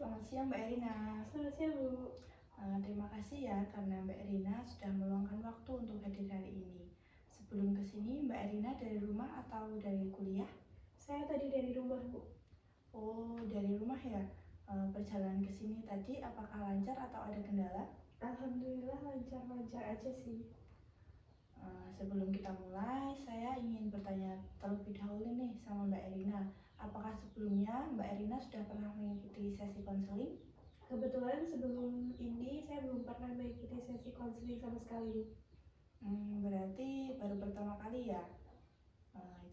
Selamat siang Mbak Erina. Selamat siang, Bu. Terima kasih ya karena Mbak Erina sudah meluangkan waktu untuk hadir hari ini. Sebelum kesini Mbak Erina dari rumah atau dari kuliah? Saya tadi dari rumah, Bu. Oh, dari rumah ya. Perjalanan kesini tadi apakah lancar atau ada kendala? Alhamdulillah lancar-lancar aja sih. Sebelum kita mulai, saya ingin bertanya terlebih dahulu nih sama Mbak Erina. Apakah sebelumnya Mbak Erina sudah pernah mengikuti sesi konseling? Kebetulan sebelum ini saya belum pernah mengikuti sesi konseling sama sekali, Bu. Berarti baru pertama kali ya?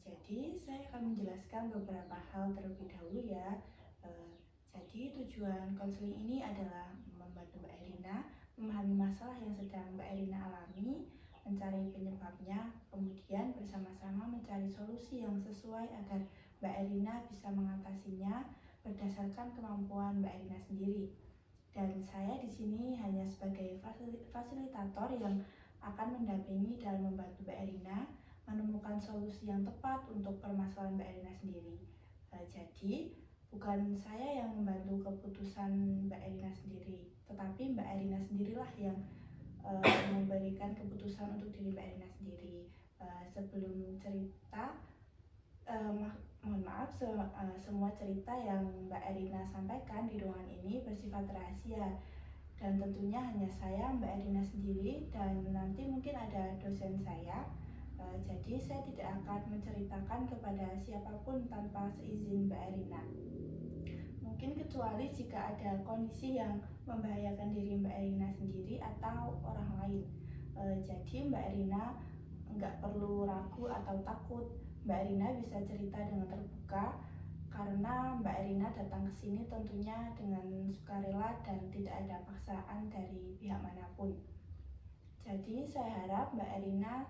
Jadi saya akan menjelaskan beberapa hal terlebih dahulu ya. Jadi tujuan konseling ini adalah membantu Mbak Erina memahami masalah yang sedang Mbak Erina alami, mencari penyebabnya, kemudian bersama-sama mencari solusi yang sesuai agar Mbak Erina bisa mengatasinya berdasarkan kemampuan Mbak Erina sendiri. Dan saya di sini hanya sebagai fasilitator yang akan mendampingi dan membantu Mbak Erina menemukan solusi yang tepat untuk permasalahan Mbak Erina sendiri. Jadi bukan saya yang membantu keputusan Mbak Erina sendiri, tetapi Mbak Erina sendirilah yang memberikan keputusan untuk diri Mbak Erina sendiri. Sebelum cerita, mohon maaf, semua cerita yang Mbak Erina sampaikan di ruangan ini bersifat rahasia. Dan tentunya hanya saya, Mbak Erina sendiri, dan nanti mungkin ada dosen saya. Jadi saya tidak akan menceritakan kepada siapapun tanpa seizin Mbak Erina. Mungkin kecuali jika ada kondisi yang membahayakan diri Mbak Erina sendiri atau orang lain. Jadi Mbak Erina nggak perlu ragu atau takut. Mbak Erina bisa cerita dengan terbuka karena Mbak Erina datang ke sini tentunya dengan sukarela dan tidak ada paksaan dari pihak manapun. Jadi saya harap Mbak Erina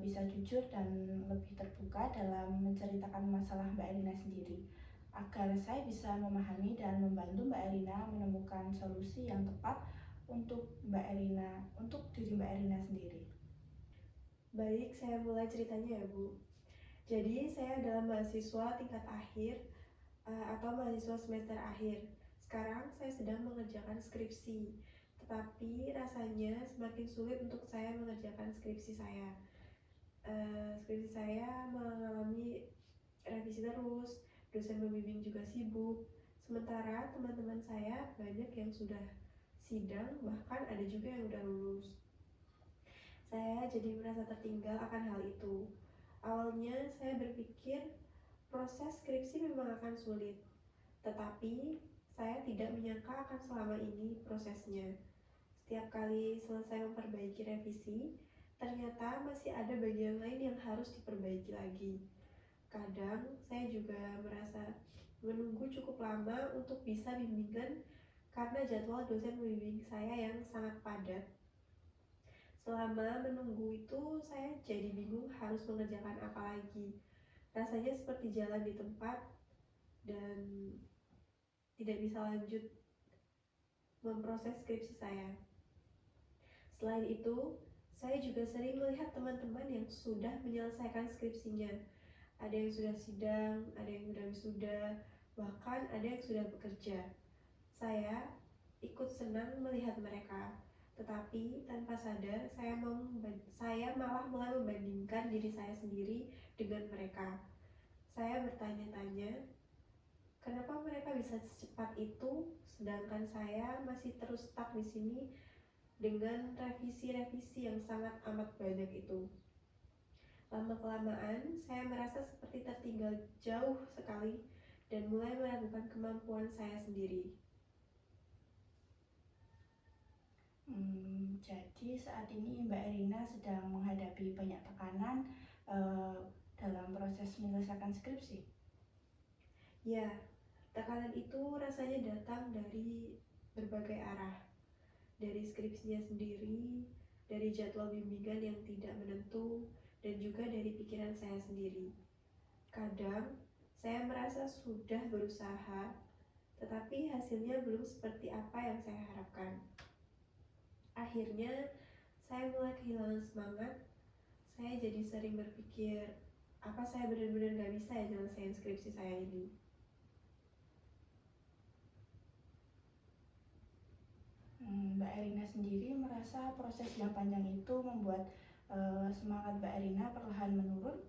bisa jujur dan lebih terbuka dalam menceritakan masalah Mbak Erina sendiri, agar saya bisa memahami dan membantu Mbak Erina menemukan solusi yang tepat untuk Mbak Erina, untuk diri Mbak Erina sendiri. Baik, saya mulai ceritanya ya, Bu. Jadi, saya adalah mahasiswa tingkat akhir atau mahasiswa semester akhir. Sekarang saya sedang mengerjakan skripsi, tetapi rasanya semakin sulit untuk saya mengerjakan skripsi saya. Skripsi saya mengalami revisi terus, dosen membimbing juga sibuk. Sementara teman-teman saya banyak yang sudah sidang, bahkan ada juga yang udah lulus. Saya jadi merasa tertinggal akan hal itu. Awalnya saya berpikir proses skripsi memang akan sulit, tetapi saya tidak menyangka akan selama ini prosesnya. Setiap kali selesai memperbaiki revisi, ternyata masih ada bagian lain yang harus diperbaiki lagi. Kadang saya juga merasa menunggu cukup lama untuk bisa bimbingan karena jadwal dosen membimbing saya yang sangat padat. Selama menunggu itu saya jadi bingung harus mengerjakan apa lagi. Rasanya seperti jalan di tempat dan tidak bisa lanjut memproses skripsi saya. Selain itu, saya juga sering melihat teman-teman yang sudah menyelesaikan skripsinya. Ada yang sudah sidang, ada yang sudah wisuda, bahkan ada yang sudah bekerja. Saya ikut senang melihat mereka, tetapi tanpa sadar saya malah mulai membandingkan diri saya sendiri dengan mereka. Saya bertanya-tanya, kenapa mereka bisa secepat itu, sedangkan saya masih terus stuck di sini dengan revisi-revisi yang sangat amat banyak itu. Lama-kelamaan, saya merasa seperti tertinggal jauh sekali dan mulai meragukan kemampuan saya sendiri. Jadi saat ini Mbak Erina sedang menghadapi banyak tekanan dalam proses menyelesaikan skripsi. Ya, tekanan itu rasanya datang dari berbagai arah. Dari skripsinya sendiri, dari jadwal bimbingan yang tidak menentu, dan juga dari pikiran saya sendiri. Kadang, saya merasa sudah berusaha, tetapi hasilnya belum seperti apa yang saya harapkan. Akhirnya, saya mulai kehilangan semangat. Saya jadi sering berpikir, apa saya benar-benar gak bisa ya nyelesain skripsi saya ini? Mbak Erina sendiri merasa proses yang panjang itu membuat semangat Mbak Erina perlahan menurun?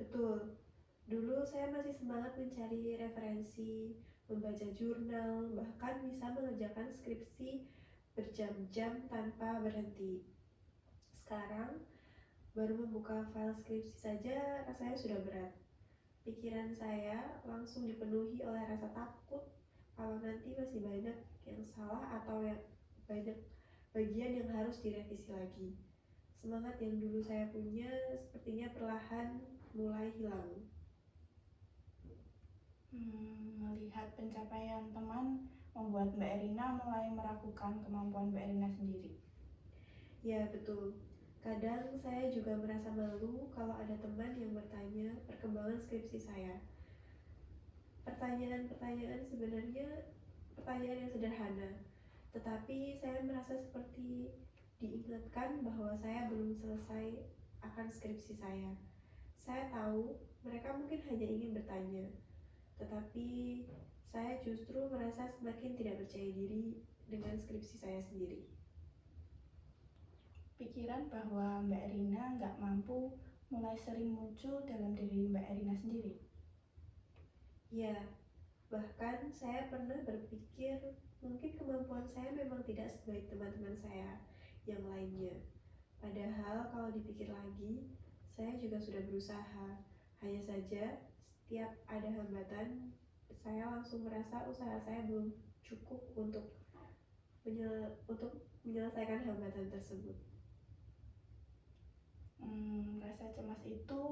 Betul, dulu saya masih semangat mencari referensi, membaca jurnal, bahkan bisa mengerjakan skripsi berjam-jam tanpa berhenti. Sekarang, baru membuka file skripsi saja rasanya sudah berat. Pikiran saya langsung dipenuhi oleh rasa takut kalau nanti masih banyak yang salah atau yang banyak bagian yang harus direvisi lagi. Semangat yang dulu saya punya sepertinya perlahan mulai hilang. Melihat pencapaian teman membuat Mbak Erina mulai meragukan kemampuan Mbak Erina sendiri. Ya, betul. Kadang saya juga merasa malu kalau ada teman yang bertanya perkembangan skripsi saya. Pertanyaan-pertanyaan sebenarnya pertanyaan yang sederhana, tetapi saya merasa seperti diingatkan bahwa saya belum selesai akan skripsi saya. Saya tahu mereka mungkin hanya ingin bertanya, tetapi saya justru merasa semakin tidak percaya diri dengan skripsi saya sendiri. Pikiran bahwa Mbak Erina nggak mampu mulai sering muncul dalam diri Mbak Erina sendiri. Ya, bahkan saya pernah berpikir mungkin kemampuan saya memang tidak sebaik teman-teman saya yang lainnya. Padahal kalau dipikir lagi, saya juga sudah berusaha. Hanya saja setiap ada hambatan, saya langsung merasa usaha saya belum cukup untuk menyelesaikan hambatan tersebut. Rasa cemas itu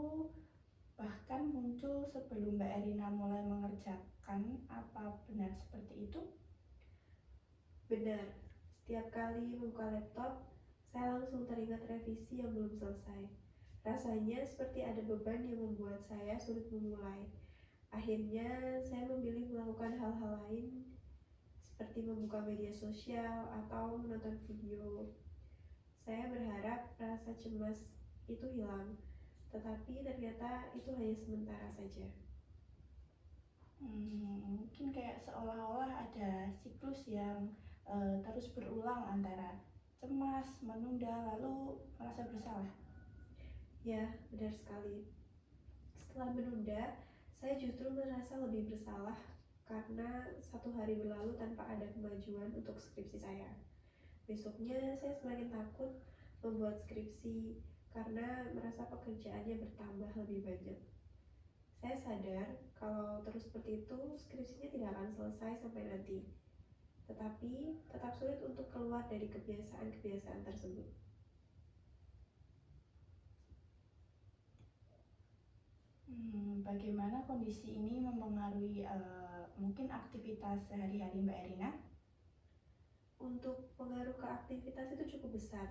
bahkan muncul sebelum Mbak Erina mulai mengerjakan. Apa benar seperti itu? Benar, setiap kali buka laptop, saya langsung teringat revisi yang belum selesai. Rasanya seperti ada beban yang membuat saya sulit memulai. Akhirnya, saya memilih melakukan hal-hal lain seperti membuka media sosial atau menonton video. Saya berharap rasa cemas itu hilang, tetapi ternyata itu hanya sementara saja. Mungkin kayak seolah-olah ada siklus yang terus berulang antara cemas, menunda, lalu merasa bersalah. Ya, benar sekali. Setelah menunda, saya justru merasa lebih bersalah karena satu hari berlalu tanpa ada kemajuan untuk skripsi saya. Besoknya saya semakin takut membuat skripsi karena merasa pekerjaannya bertambah lebih banyak. Saya sadar kalau terus seperti itu skripsinya tidak akan selesai sampai nanti. Tetapi tetap sulit untuk keluar dari kebiasaan-kebiasaan tersebut. Bagaimana kondisi ini mempengaruhi mungkin aktivitas sehari-hari Mbak Erina? Untuk pengaruh ke aktivitas itu cukup besar.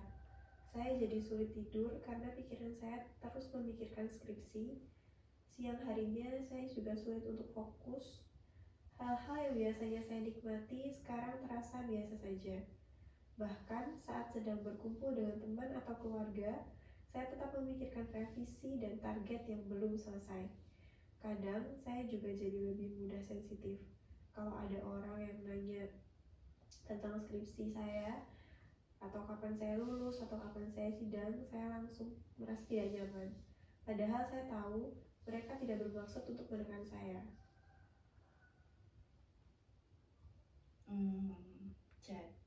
Saya jadi sulit tidur karena pikiran saya terus memikirkan skripsi. Siang harinya saya juga sulit untuk fokus. Hal-hal yang biasanya saya nikmati sekarang terasa biasa saja. Bahkan saat sedang berkumpul dengan teman atau keluarga, saya tetap memikirkan revisi dan target yang belum selesai. Kadang saya juga jadi lebih mudah sensitif. Kalau ada orang yang nanya tentang skripsi saya, atau kapan saya lulus, atau kapan saya sidang, saya langsung merasa tidak nyaman. Padahal saya tahu mereka tidak bermaksud untuk menekan saya.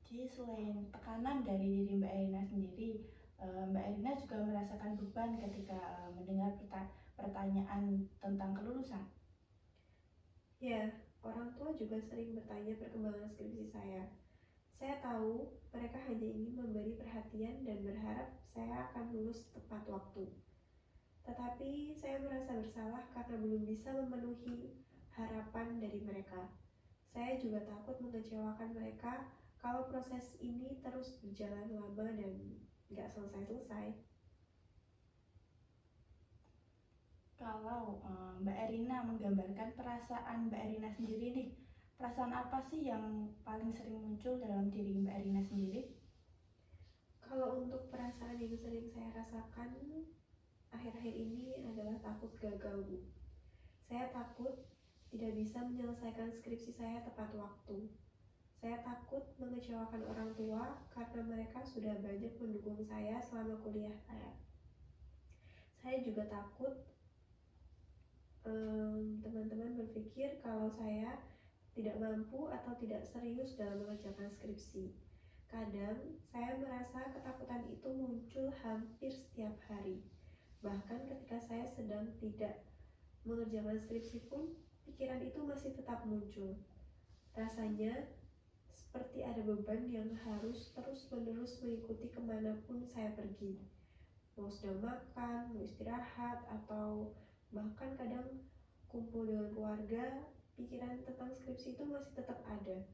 Jadi selain tekanan dari diri Mbak Erina sendiri, Mbak Erina juga merasakan beban ketika mendengar pertanyaan tentang kelulusan. Ya, orang tua juga sering bertanya perkembangan skripsi saya. Saya tahu mereka hanya ingin memberi perhatian dan berharap saya akan lulus tepat waktu. Tetapi saya merasa bersalah karena belum bisa memenuhi harapan dari mereka. Saya juga takut mengecewakan mereka kalau proses ini terus berjalan lama dan nggak selesai-selesai. Kalau Mbak Erina menggambarkan perasaan Mbak Erina sendiri nih, perasaan apa sih yang paling sering muncul dalam diri Mbak Erina sendiri? Kalau untuk perasaan yang sering saya rasakan akhir-akhir ini adalah takut gagal, Bu. Saya takut tidak bisa menyelesaikan skripsi saya tepat waktu. Saya takut mengecewakan orang tua karena mereka sudah banyak mendukung saya selama kuliah saya. Saya juga takut teman-teman berpikir kalau saya tidak mampu atau tidak serius dalam mengerjakan skripsi. Kadang saya merasa ketakutan itu muncul hampir setiap hari. Bahkan ketika saya sedang tidak mengerjakan skripsi pun, pikiran itu masih tetap muncul. Rasanya seperti ada beban yang harus terus-menerus mengikuti kemanapun saya pergi. Mau sedang makan, mau istirahat, atau bahkan kadang kumpul dengan keluarga, pikiran tentang skripsi itu masih tetap ada.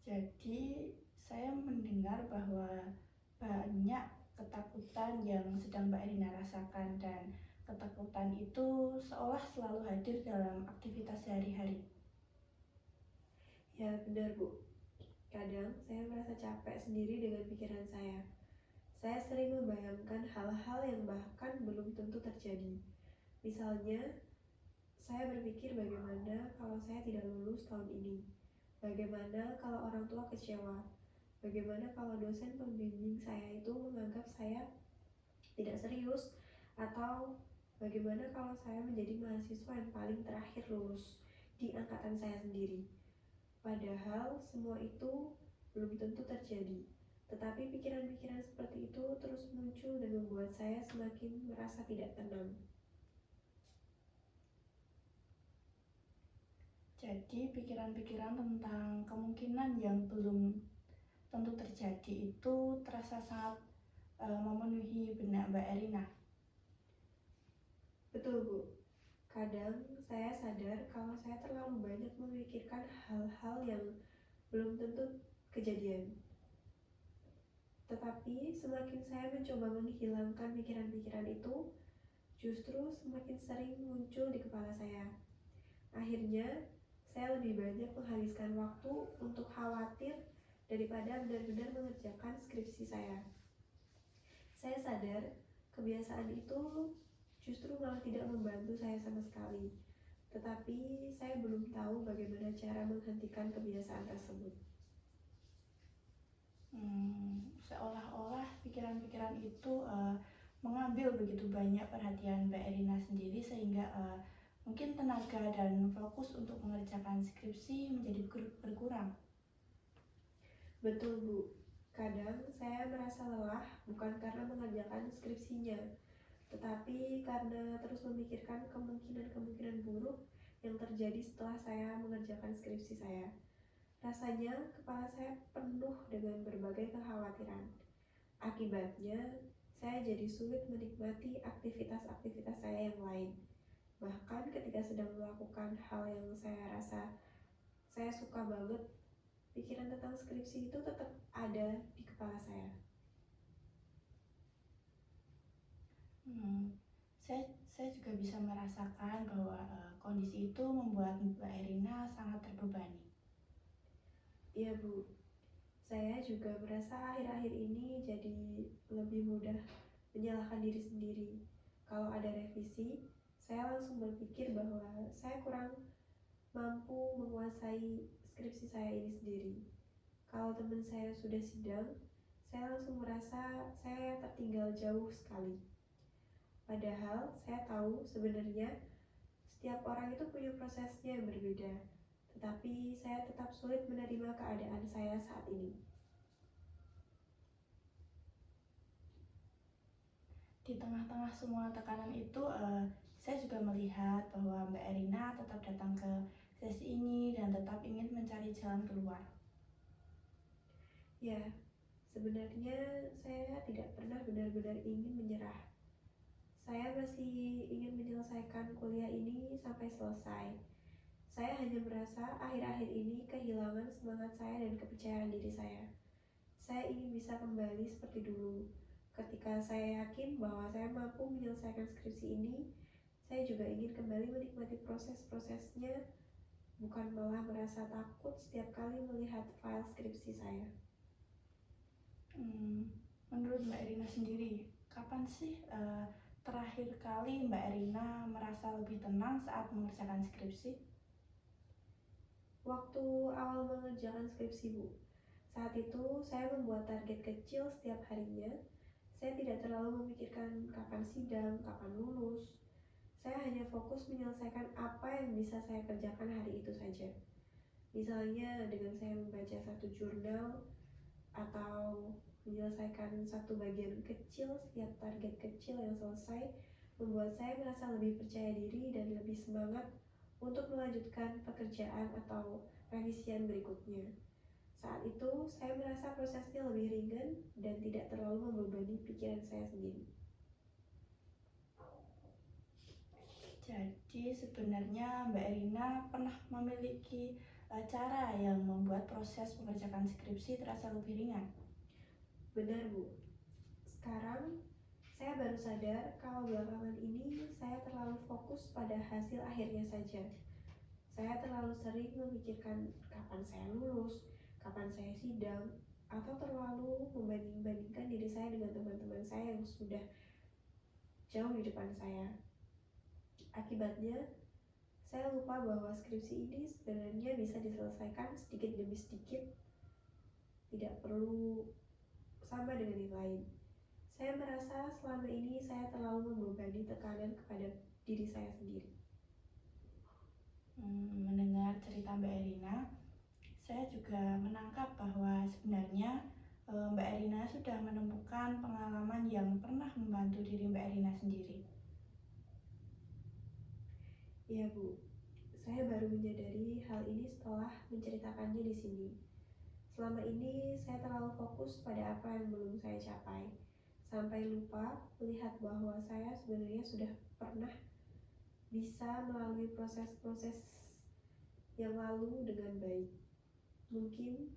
Jadi saya mendengar bahwa banyak ketakutan yang sedang Mbak Erina rasakan, dan ketakutan itu seolah selalu hadir dalam aktivitas sehari-hari. Ya benar Bu, kadang saya merasa capek sendiri dengan pikiran saya. Saya sering membayangkan hal-hal yang bahkan belum tentu terjadi. Misalnya, saya berpikir bagaimana kalau saya tidak lulus tahun ini. Bagaimana kalau orang tua kecewa? Bagaimana kalau dosen pembimbing saya itu menganggap saya tidak serius? Atau bagaimana kalau saya menjadi mahasiswa yang paling terakhir lulus di angkatan saya sendiri? Padahal semua itu belum tentu terjadi. Tetapi pikiran-pikiran seperti itu terus muncul dan membuat saya semakin merasa tidak tenang. Jadi pikiran-pikiran tentang kemungkinan yang belum tentu terjadi itu terasa sangat memenuhi benak Mbak Erina. Betul Bu, kadang saya sadar kalau saya terlalu banyak memikirkan hal-hal yang belum tentu kejadian. Tetapi semakin saya mencoba menghilangkan pikiran-pikiran itu, justru semakin sering muncul di kepala saya. Akhirnya, saya lebih banyak menghabiskan waktu untuk khawatir daripada benar-benar mengerjakan skripsi saya. Saya sadar kebiasaan itu justru malah tidak membantu saya sama sekali. Tetapi saya belum tahu bagaimana cara menghentikan kebiasaan tersebut. Seolah-olah pikiran-pikiran itu mengambil begitu banyak perhatian Mbak Erina sendiri, sehingga mungkin tenaga dan fokus untuk mengerjakan skripsi menjadi berkurang. Betul Bu, kadang saya merasa lelah bukan karena mengerjakan skripsinya, tetapi karena terus memikirkan kemungkinan-kemungkinan buruk yang terjadi setelah saya mengerjakan skripsi saya. Rasanya kepala saya penuh dengan berbagai kekhawatiran. Akibatnya, saya jadi sulit menikmati aktivitas-aktivitas saya yang lain. Bahkan ketika sedang melakukan hal yang saya rasa saya suka banget, pikiran tentang skripsi itu tetap ada di kepala saya. Saya juga bisa merasakan bahwa kondisi itu membuat Mbak Erina sangat terbebani. Iya Bu, saya juga merasa akhir-akhir ini jadi lebih mudah menyalahkan diri sendiri. Kalau ada revisi, saya langsung berpikir bahwa saya kurang mampu menguasai skripsi saya ini sendiri. Kalau teman saya sudah sidang, saya langsung merasa saya tertinggal jauh sekali. Padahal saya tahu sebenarnya setiap orang itu punya prosesnya yang berbeda, tetapi saya tetap sulit menerima keadaan saya saat ini. Di tengah-tengah semua tekanan itu, saya juga melihat bahwa Mbak Erina tetap datang ke sesi ini dan tetap ingin mencari jalan keluar. Ya, sebenarnya saya tidak pernah benar-benar ingin menyerah. Saya masih ingin menyelesaikan kuliah ini sampai selesai. Saya hanya merasa akhir-akhir ini kehilangan semangat saya dan kepercayaan diri saya. Saya ingin bisa kembali seperti dulu. Ketika saya yakin bahwa saya mampu menyelesaikan skripsi ini, saya juga ingin kembali menikmati proses-prosesnya, bukan malah merasa takut setiap kali melihat file skripsi saya. Menurut Mbak Erina sendiri, kapan sih terakhir kali Mbak Erina merasa lebih tenang saat mengerjakan skripsi? Waktu awal mengerjakan skripsi, Bu. Saat itu saya membuat target kecil setiap harinya. Saya tidak terlalu memikirkan kapan sidang, kapan lulus. Saya hanya fokus menyelesaikan apa yang bisa saya kerjakan hari itu saja. Misalnya dengan saya membaca satu jurnal atau menyelesaikan satu bagian kecil setiap target kecil yang selesai membuat saya merasa lebih percaya diri dan lebih semangat untuk melanjutkan pekerjaan atau revisian berikutnya. Saat itu, saya merasa prosesnya lebih ringan dan tidak terlalu membebani pikiran saya sendiri. Jadi sebenarnya Mbak Erina pernah memiliki cara yang membuat proses mengerjakan skripsi terasa lebih ringan. Benar, Bu. Sekarang, saya baru sadar kalau belakangan ini saya terlalu fokus pada hasil akhirnya saja. Saya terlalu sering memikirkan kapan saya lulus, kapan saya sidang, atau terlalu membanding-bandingkan diri saya dengan teman-teman saya yang sudah jauh di depan saya. Akibatnya, saya lupa bahwa skripsi ini sebenarnya bisa diselesaikan sedikit demi sedikit, tidak perlu sama dengan yang lain. Saya merasa selama ini saya terlalu membebani tekanan kepada diri saya sendiri. Mendengar cerita Mbak Erina, saya juga menangkap bahwa sebenarnya Mbak Erina sudah menemukan pengalaman yang pernah membantu diri Mbak Erina sendiri. Iya, Bu. Saya baru menyadari hal ini setelah menceritakannya di sini. Selama ini saya terlalu fokus pada apa yang belum saya capai, sampai lupa melihat bahwa saya sebenarnya sudah pernah bisa melalui proses-proses yang lalu dengan baik. Mungkin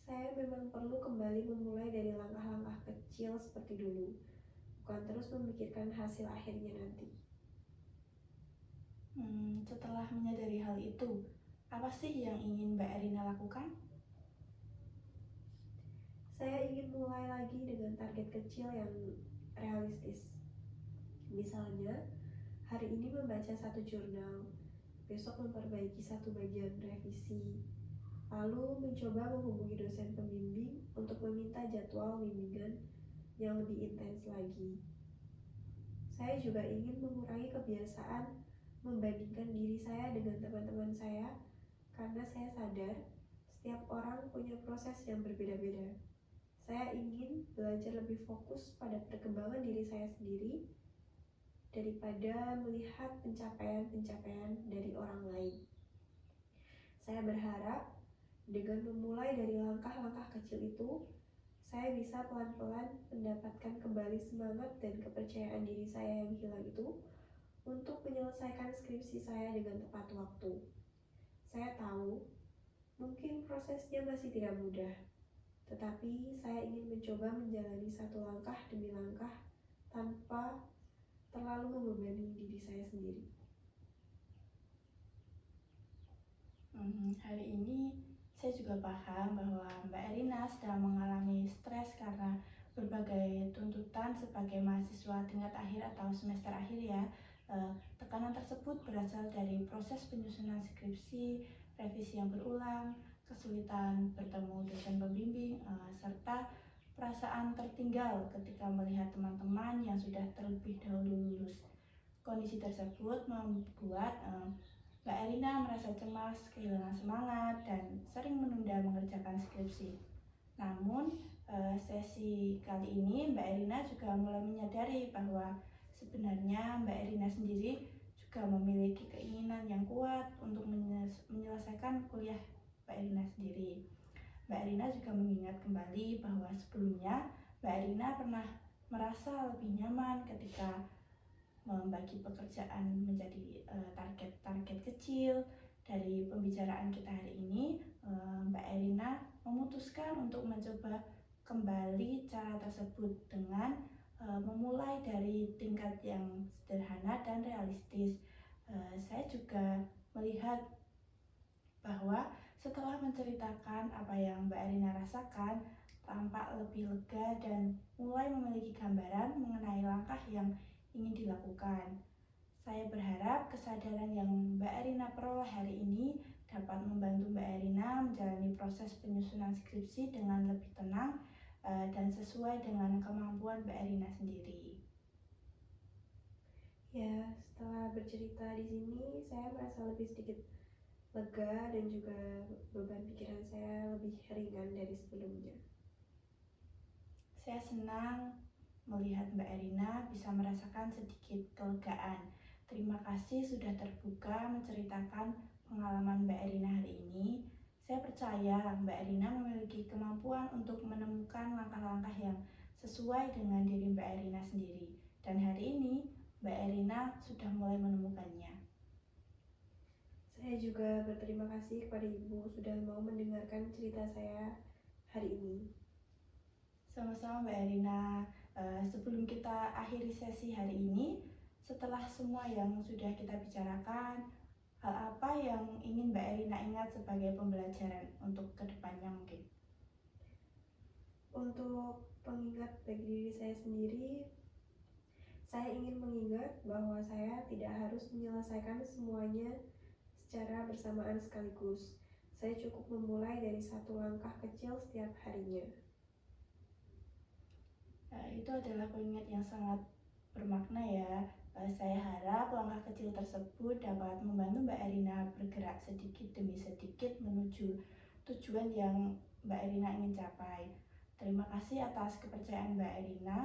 saya memang perlu kembali memulai dari langkah-langkah kecil seperti dulu, bukan terus memikirkan hasil akhirnya nanti. Setelah menyadari hal itu, apa sih yang ingin Mbak Erina lakukan? Saya ingin mulai lagi dengan target kecil yang realistis. Misalnya, hari ini membaca satu jurnal, besok memperbaiki satu bagian revisi, lalu mencoba menghubungi dosen pembimbing untuk meminta jadwal bimbingan yang lebih intens lagi. Saya juga ingin mengurangi kebiasaan membandingkan diri saya dengan teman-teman saya karena saya sadar setiap orang punya proses yang berbeda-beda. Saya ingin belajar lebih fokus pada perkembangan diri saya sendiri daripada melihat pencapaian-pencapaian dari orang lain. Saya berharap dengan memulai dari langkah-langkah kecil itu, saya bisa pelan-pelan mendapatkan kembali semangat dan kepercayaan diri saya yang hilang itu untuk menyelesaikan skripsi saya dengan tepat waktu. Saya tahu, mungkin prosesnya masih tidak mudah, tetapi saya ingin mencoba menjalani satu langkah demi langkah tanpa terlalu membebani diri saya sendiri. Hari ini saya juga paham bahwa Mbak Erina sedang mengalami stres karena berbagai tuntutan sebagai mahasiswa tingkat akhir atau semester akhir ya. Tekanan tersebut berasal dari proses penyusunan skripsi, revisi yang berulang, kesulitan bertemu dosen pembimbing, serta perasaan tertinggal ketika melihat teman-teman yang sudah terlebih dahulu lulus. Kondisi tersebut membuat Mbak Erina merasa cemas, kehilangan semangat, dan sering menunda mengerjakan skripsi. Namun, sesi kali ini Mbak Erina juga mulai menyadari bahwa sebenarnya Mbak Erina sendiri juga memiliki keinginan yang kuat untuk menyelesaikan kuliah Mbak Erina sendiri. Mbak Erina juga mengingat kembali bahwa sebelumnya Mbak Erina pernah merasa lebih nyaman ketika membagi pekerjaan menjadi target-target kecil. Dari pembicaraan kita hari ini, Mbak Erina memutuskan untuk mencoba kembali cara tersebut dengan memulai dari tingkat yang sederhana dan realistis. Saya juga melihat bahwa setelah menceritakan apa yang Mbak Erina rasakan, tampak lebih lega dan mulai memiliki gambaran mengenai langkah yang ingin dilakukan. Saya berharap kesadaran yang Mbak Erina peroleh hari ini dapat membantu Mbak Erina menjalani proses penyusunan skripsi dengan lebih tenang dan sesuai dengan kemampuan Mbak Erina sendiri. Ya, setelah bercerita di sini, saya merasa lebih sedikit lega dan juga beban pikiran saya lebih ringan dari sebelumnya. Saya senang melihat Mbak Erina bisa merasakan sedikit kelegaan. Terima kasih sudah terbuka menceritakan pengalaman Mbak Erina hari ini. Saya percaya Mbak Erina memiliki kemampuan untuk menemukan langkah-langkah yang sesuai dengan diri Mbak Erina sendiri. Dan hari ini Mbak Erina sudah mulai menemukannya. Saya juga berterima kasih kepada Ibu sudah mau mendengarkan cerita saya hari ini. Sama-sama Mbak Erina. Sebelum kita akhiri sesi hari ini, setelah semua yang sudah kita bicarakan, hal apa yang ingin Mbak Erina ingat sebagai pembelajaran untuk kedepannya mungkin? Untuk pengingat bagi diri saya sendiri, saya ingin mengingat bahwa saya tidak harus menyelesaikan semuanya secara bersamaan sekaligus. Saya cukup memulai dari satu langkah kecil setiap harinya. Itu adalah pengingat yang sangat bermakna ya. Saya harap langkah kecil tersebut dapat membantu Mbak Erina bergerak sedikit demi sedikit menuju tujuan yang Mbak Erina ingin capai. Terima kasih atas kepercayaan Mbak Erina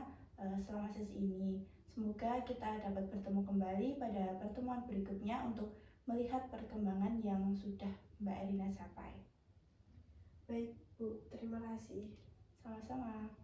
selama sesi ini. Semoga kita dapat bertemu kembali pada pertemuan berikutnya untuk melihat perkembangan yang sudah Mbak Erina capai. Baik, Bu. Terima kasih. Sama-sama.